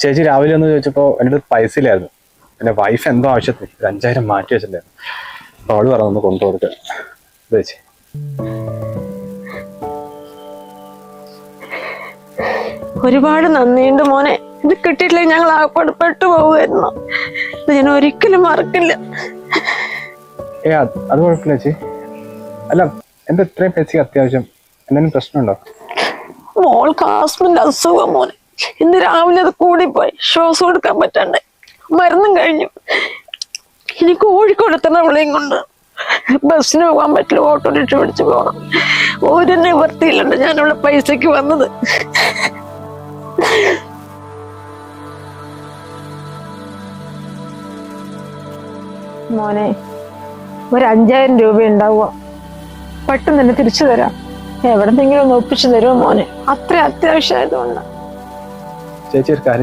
ചേച്ചി രാവിലെ ഒന്ന് ചോദിച്ചപ്പോൾ എൻ്റെ അടുത്ത് പൈസ ഇല്ലായിരുന്നു. പിന്നെ വൈഫ് എന്തോ ആവശ്യത്തിന് ഒരു 5000 മാറ്റി വെച്ചിട്ടുണ്ടായിരുന്നു. അപ്പോൾ അവള് പറഞ്ഞു ഒന്ന് കൊണ്ടു കൊടുക്കുക. ചേച്ചി ഒരുപാട് നന്ദിയുണ്ട് മോനെ. ഇത് കിട്ടിയിട്ടില്ല ഞങ്ങൾ ആപ്പാട് പെട്ടുപോകുമായിരുന്നു. ഇത് ഞാൻ ഒരിക്കലും മറക്കില്ല. അത് കുഴപ്പമില്ല ചേച്ചി. അല്ല എന്താ ഇത്രയും പൈസക്ക് അത്യാവശ്യം? എന്തെങ്കിലും പ്രശ്നമുണ്ടോ? മോൾക്ക് ആസ്മിന്റെ അസുഖം മോനെ. ഇന്ന് രാവിലെ അത് കൂടിപ്പോയി. ശ്വാസം കൊടുക്കാൻ പറ്റണ്ടേ. മരുന്നും കഴിഞ്ഞു. ഇനി കോഴിക്കോട് എത്തണം അവളെയും കൊണ്ട്. ബസ്സിന് പോകാൻ പറ്റില്ല, ഓട്ടോറിക്ഷ പിടിച്ച് പോകണം. ഒരു നിവൃത്തിയില്ലണ്ട് ഞാൻ അവളെ പൈസക്ക് വന്നത്. മോനെ ഒരു 5000 രൂപ ഉണ്ടാവുക, പെട്ടെന്ന് തന്നെ തിരിച്ചു തരാം. എവിടെന്നെങ്കിലും ഒന്ന് ഒപ്പിച്ചു തരുമോ മോനെ? അത്ര അത്യാവശ്യമായതുകൊണ്ട്. ചേച്ചി ഒരു കാര്യം